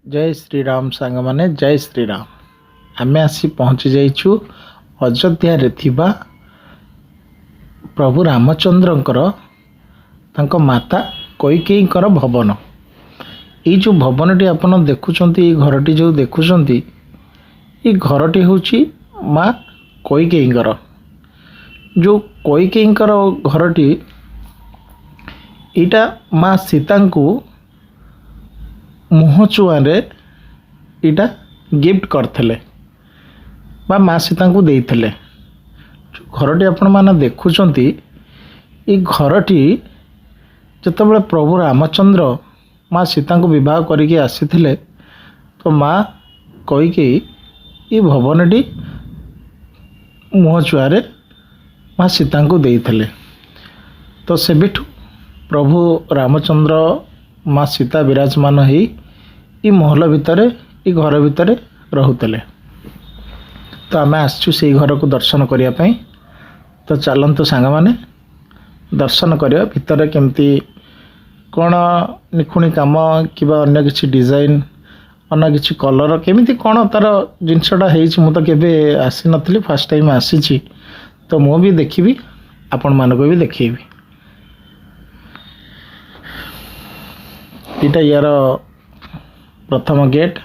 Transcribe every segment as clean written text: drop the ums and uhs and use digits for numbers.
जय श्री राम सांग माने जय श्री राम। आमे आसी पहुँची जाइछु अयोध्या रे थिबा प्रभु रामचंद्रंकर तांको माता कैकेयींकर भवन। ये जो भवनटी आपण देखुछंती घरटी जो देखुछंती ये घरटी होची माँ कैकेयींकर। जो कैकेयींकर घरटी इटा माँ सीता को मुहचुआरे इटा गिफ्ट करथिले बा माँ सीता को देइथिले। घरटी आपण माने देखुछंती ये घरटी जतबेले प्रभु रामचंद्र माँ सीता को विवाह करिके आसीथिले तो माँ कैकेयी ये भवनटी मुहचुआरे माँ सीता को देइथिले। तो सेबिठु प्रभु रामचंद्र माँ सीता विराजमान ही ये महल भितर ये घर भितर रहूले। तो आम आसचु से घर को दर्शन करने। तो चलतु सांग माने दर्शन करिया भितर केमती कौन निखुणी काम कि अन्य किसी डिजाइन अन्य किसी कलर केमिति कौन तार जिनसटा हो तो केबे आसी नथिली फर्स्ट टाइम आसी। तो मु भी देखी आपण मानको भी देखिबी। इटा यार प्रथम गेट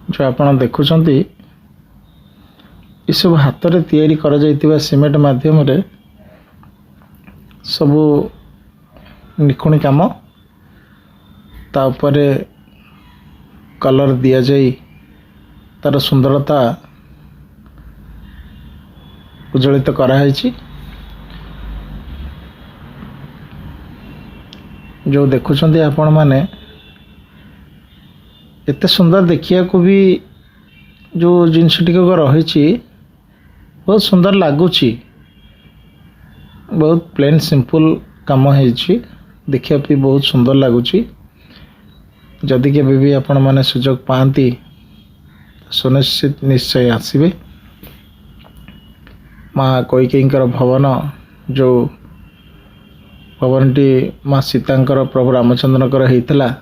जो आपण देखुछंती ये सब हाथ रे तैयारी करा जाइतिबा सीमेंट माध्यम रे सबू निखुणी काम ता उपरे कलर दिया जाई तार सुंदरता उज्जवलित कराई। जो देखुछंती आपण माने एते सुंदर देखिया को भी जो जिनस टिक रही बहुत सुंदर लगुच। बहुत प्लेन सिंपल काम है देखिया भी बहुत सुंदर लगुच। जदि के भी आपण माने सुजोग पाती सुनिश्चित निश्चय आसबे। माँ कैकेयींकर भवन जो भवनटी माँ सीतांकर प्रभु रामचंद्रकर होता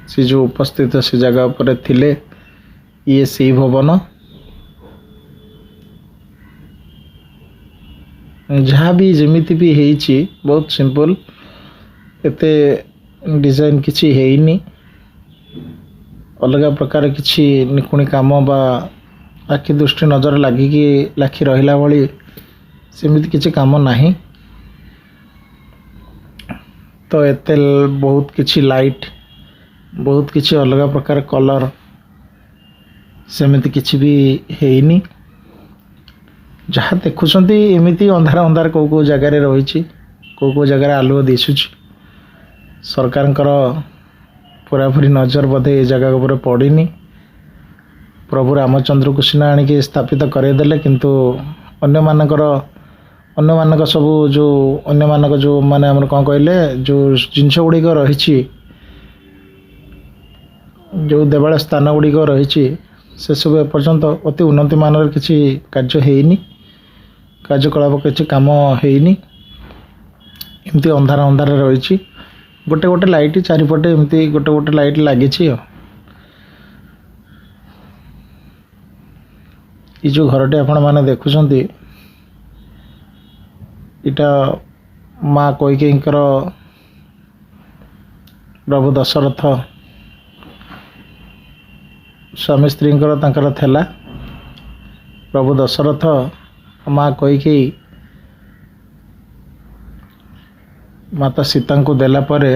से जो उपस्थित से जगह पर थिले ये से भवन जहाँ भी जमीती भी है बहुत सिंपल एते डिजाइन किसी है अलग प्रकार किसी निखुणी काम बा आखि दृष्टि नजर लगिकी लाखी रहिला भली सेमिति किसी काम नहीं। तो एते बहुत किसी लाइट बहुत किसी अलग प्रकार कलर सेमिति किसी भी हैनी। जहाँ देखुंती एमती अंधार अंधार कौ जगार रही कौ जगार आलुओ दिशुची। सरकार पूरापूरी नजर बोधे ये जगह उपर पड़नी। प्रभु रामचंद्र को सीना आनिक स्थापित करदेले किंतु अन्य मानक सब जो अन्य मानक जो माने हमर कौन कहले जो जिनस गुड़िक रही जो देवालय स्थान गुड़िक रही से सब एपर्यंत अति उन्नति मानर किसी कार्य हैनी कार्यकलाप किसी काम हैनी। एमती अंधार अंधार रही गोटे गोटे लाइट चारिपटे एमती गोटे गोटे लाइट लगी। ये जो घरटे आपण माने देखुछंती इटा माँ कैकेयींकर प्रभु दशरथ स्वामी स्त्रींकर तांकर थेला। प्रभु दशरथ माँ कैकेयी माता सीता को देला परे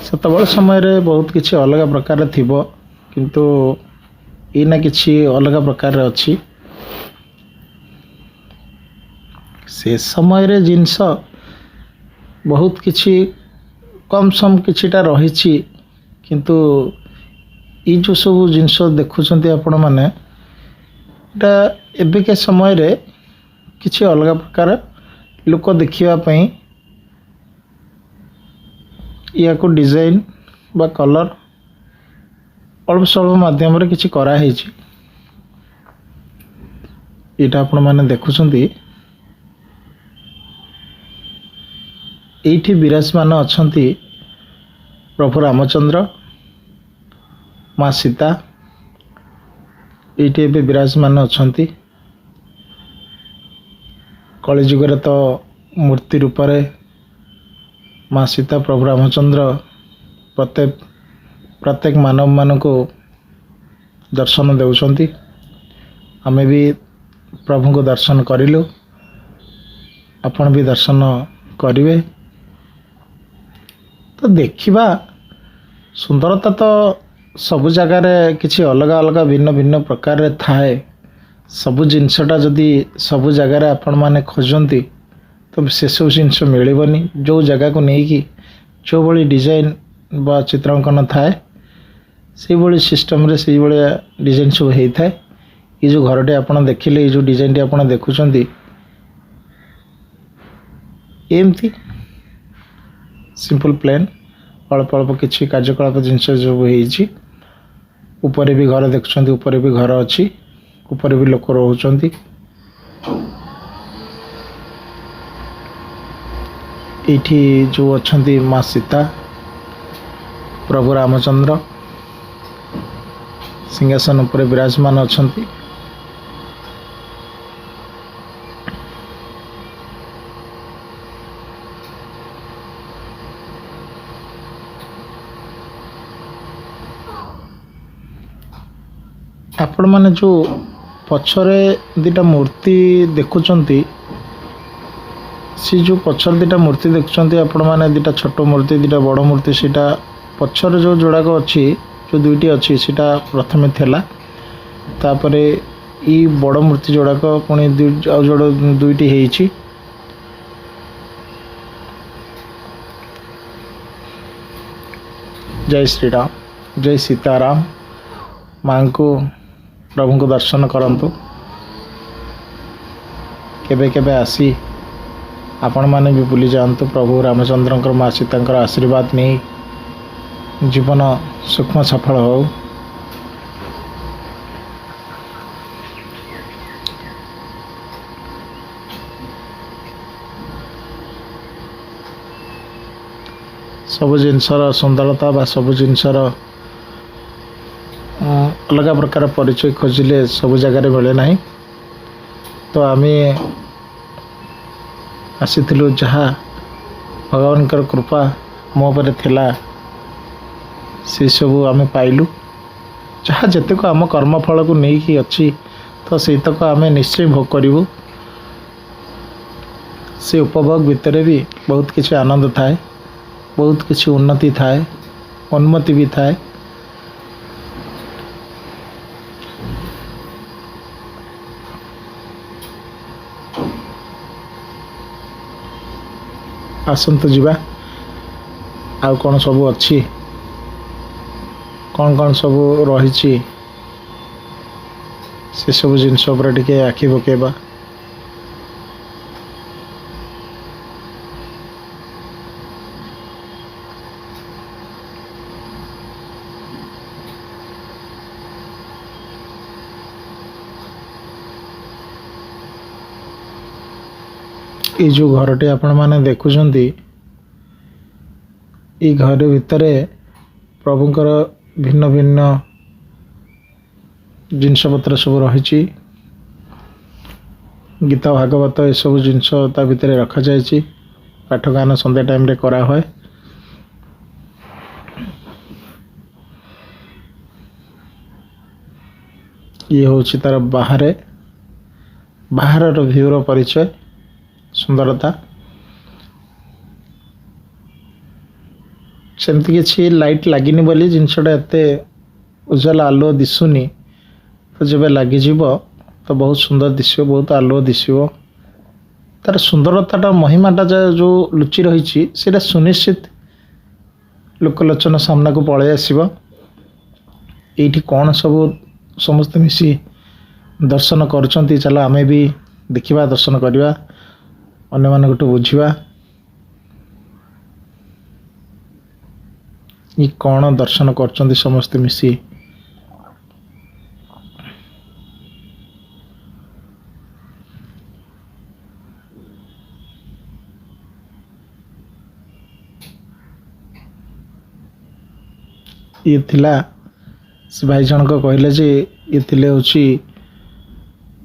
सेतबेले समय रे बहुत किसी अलग प्रकार थिबो किंतु इना किसी अलग प्रकार अच्छी। से समय रे जिनस बहुत किसी कम सम किछिटा रही किंतु ये जो सब जिनस देखुंती आपण माने इटा एबे के समय रे किसी अलग प्रकार लोक देखापी या को डिजाइन बा कलर अल्प स्वल्प माध्यम रे किसी कराई। यहाँ आपण माने देखुंती ଏଇଠି ବିରାଜମାନ ଅଛନ୍ତି ପ୍ରଭୁ ରାମଚନ୍ଦ୍ର, ମା ସୀତା ଏଇଠି ଏବେ ବିରାଜମାନ ଅଛନ୍ତି। କଳିଯୁଗରେ ତ ମୂର୍ତ୍ତି ରୂପରେ ମା ସୀତା ପ୍ରଭୁ ରାମଚନ୍ଦ୍ର ପ୍ରତ୍ୟେକ ମାନବମାନଙ୍କୁ ଦର୍ଶନ ଦେଉଛନ୍ତି। ଆମେ ବି ପ୍ରଭୁଙ୍କୁ ଦର୍ଶନ କରିଲୁ, ଆପଣ ବି ଦର୍ଶନ କରିବେ। ତ ଦେଖିବା ସୁନ୍ଦରତା ତ ସବୁ ଜାଗାରେ କିଛି ଅଲଗା ଅଲଗା ଭିନ୍ନ ଭିନ୍ନ ପ୍ରକାରରେ ଥାଏ। ସବୁ ଜିନିଷଟା ଯଦି ସବୁ ଜାଗାରେ ଆପଣମାନେ ଖୋଜନ୍ତି ତ ସେସବୁ ଜିନିଷ ମିଳିବନି। ଯେଉଁ ଜାଗାକୁ ନେଇକି ଯେଉଁଭଳି ଡିଜାଇନ୍ ବା ଚିତ୍ରାଙ୍କନ ଥାଏ ସେଇଭଳି ସିଷ୍ଟମ୍ରେ ସେଇଭଳିଆ ଡିଜାଇନ୍ ସବୁ ହେଇଥାଏ। ଏ ଯେଉଁ ଘରଟି ଆପଣ ଦେଖିଲେ, ଏ ଯେଉଁ ଡିଜାଇନ୍ଟି ଆପଣ ଦେଖୁଛନ୍ତି, ଏମିତି ସିମ୍ପଲ୍ ପ୍ଲେନ୍ ଅଳ୍ପ ଅଳ୍ପ କିଛି କାର୍ଯ୍ୟକଳାପ ଜିନିଷ ସବୁ ହେଇଛି। ଉପରେ ବି ଘର ଦେଖୁଛନ୍ତି, ଉପରେ ବି ଘର ଅଛି, ଉପରେ ବି ଲୋକ ରହୁଛନ୍ତି। ଏଇଠି ଯେଉଁ ଅଛନ୍ତି ମା ସୀତା, ପ୍ରଭୁ ରାମଚନ୍ଦ୍ର ସିଂହାସନ ଉପରେ ବିରାଜମାନ ଅଛନ୍ତି। ଆପଣମାନେ ଯେଉଁ ପଛରେ ଦୁଇଟା ମୂର୍ତ୍ତି ଦେଖୁଛନ୍ତି, ସେ ଯେଉଁ ପଛରେ ଦୁଇଟା ମୂର୍ତ୍ତି ଦେଖୁଛନ୍ତି ଆପଣମାନେ, ଦୁଇଟା ଛୋଟ ମୂର୍ତ୍ତି ଦୁଇଟା ବଡ଼ ମୂର୍ତ୍ତି, ସେଇଟା ପଛରେ ଯେଉଁ ଯୋଡ଼ାକ ଅଛି, ଯେଉଁ ଦୁଇଟି ଅଛି ସେଇଟା ପ୍ରଥମେ ଥିଲା। ତାପରେ ଏଇ ବଡ଼ ମୂର୍ତ୍ତି ଯୋଡ଼ାକ ପୁଣି ଆଉ ଦୁଇଟି ହେଇଛି। ଜୟ ଶ୍ରୀରାମ, ଜୟ ସୀତାରାମ। ମାଙ୍କୁ ପ୍ରଭୁଙ୍କୁ ଦର୍ଶନ କରନ୍ତୁ। କେବେ କେବେ ଆସି ଆପଣମାନେ ବି ବୁଲି ଯାଆନ୍ତୁ। ପ୍ରଭୁ ରାମଚନ୍ଦ୍ରଙ୍କର, ମା ସୀତାଙ୍କର ଆଶୀର୍ବାଦ ନେଇ ଜୀବନ ସୁଖମ ସଫଳ ହେଉ। ସବୁ ଜିନିଷର ସୁନ୍ଦରତା ବା ସବୁ ଜିନିଷର ଅଲଗା ପ୍ରକାର ପରିଚୟ ଖୋଜିଲେ ସବୁ ଜାଗାରେ ମିଳେ ନାହିଁ। ତ ଆମେ ଆସିଥିଲୁ, ଯାହା ଭଗବାନଙ୍କର କୃପା ମୋ ଉପରେ ଥିଲା ସେସବୁ ଆମେ ପାଇଲୁ। ଯାହା ଯେତେକ ଆମ କର୍ମଫଳକୁ ନେଇକି ଅଛି ତ ସେଇତକ ଆମେ ନିଶ୍ଚୟ ଭୋଗ କରିବୁ। ସେ ଉପଭୋଗ ଭିତରେ ବି ବହୁତ କିଛି ଆନନ୍ଦ ଥାଏ, ବହୁତ କିଛି ଉନ୍ନତି ଥାଏ, ଉନ୍ମତି ବି ଥାଏ। ଆସନ୍ତୁ ଯିବା। ଆଉ କ'ଣ ସବୁ ଅଛି, କ'ଣ କ'ଣ ସବୁ ରହିଛି, ସେସବୁ ଜିନିଷ ଉପରେ ଟିକେ ଆଖି ପକାଇବା। এই ଯେଉଁ ଘରଟି ଆପଣମାନେ ଦେଖୁଛନ୍ତି, এই ଘର ଭିତରେ ପ୍ରଭୁଙ୍କର ଭିନ୍ନ ଭିନ୍ନ ଜିନିଷପତ୍ର ସବୁ ରହିଛି। ଗୀତା ଭାଗବତ ଏସବୁ ଜିନିଷ ତା ଭିତରେ ରଖାଯାଇଛି। ପାଠଗାନ ସନ୍ଧ୍ୟା ଟାଇମ୍ରେ କରାହୁଏ। ଇଏ ହେଉଛି ତା'ର ବାହାରର ଭ୍ୟୁର ପରିଚୟ, ସୁନ୍ଦରତା। ସେମିତି କିଛି ଲାଇଟ୍ ଲାଗିନି ବୋଲି ଜିନିଷଟା ଏତେ ଉଜ୍ଜ୍ୱଳ ଆଲୁଅ ଦିଶୁନି। ତ ଯେବେ ଲାଗିଯିବ ତ ବହୁତ ସୁନ୍ଦର ଦିଶିବ, ବହୁତ ଆଲୁଅ ଦିଶିବ। ତା'ର ସୁନ୍ଦରତାଟା, ମହିମାଟା ଯେଉଁ ଲୁଚି ରହିଛି ସେଇଟା ସୁନିଶ୍ଚିତ ଲୋକଲୋଚନ ସାମ୍ନାକୁ ପଳାଇ ଆସିବ। ଏଇଠି କ'ଣ ସବୁ ସମସ୍ତେ ମିଶି ଦର୍ଶନ କରୁଛନ୍ତି, ଚାଲ ଆମେ ବି ଦେଖିବା, ଦର୍ଶନ କରିବା, ଅନ୍ୟମାନଙ୍କଠୁ ବୁଝିବା। ଏ କ'ଣ ଦର୍ଶନ କରୁଛନ୍ତି ସମସ୍ତେ ମିଶି। ये थिला से भाई जनक कहले जे ये थिले होची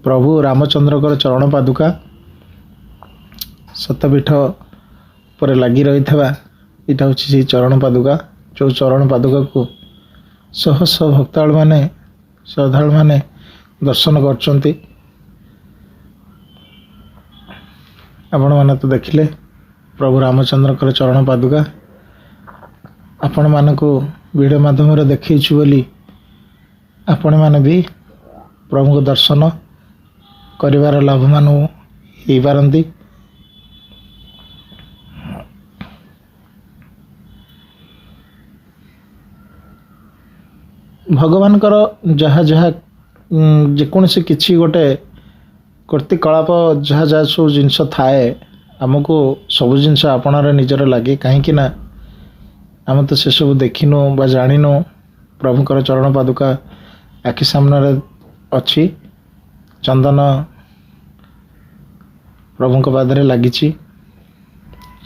प्रभु रामचंद्र चरण पादुका सतपीठ पर लगी रही था। यहाँ हूँ से चरण पादुका जो चरण पादुका को शह शह भक्तालु माने श्रद्धालु माने दर्शन करचंती। आपण माने तो देखिले प्रभु रामचंद्र चरण पादुका आपण मानक वीडियो माध्यम देखु बोली आपण माने भी प्रभु को दर्शन करिवार लाभवान हो पारती। भगवान जहाँ जहाँ जेकोसी किसी गोटे कर्तिकलाप जहाँ जहाँ सब जिनस थाए आमको सब जिनस आपणार निजर लगे कहीं आम तो से सब देखिनु बा जानिनु। प्रभुकर चरण पादुका आखि सामने अच्छी चंदन प्रभु पादरे लगी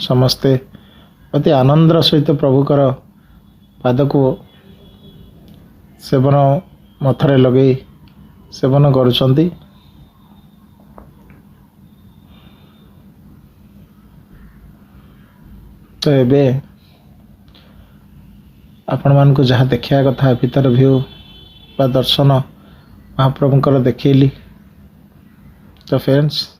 समस्ते अति आनंदर सहित प्रभुकर पाद को सेवन मथरे लगे सेवन करुछंती। तो एबे आपण मान को जहाँ देखा कथा भीतर व्यू बा दर्शन महाप्रभुकर देखली। तो फ्रेंड्स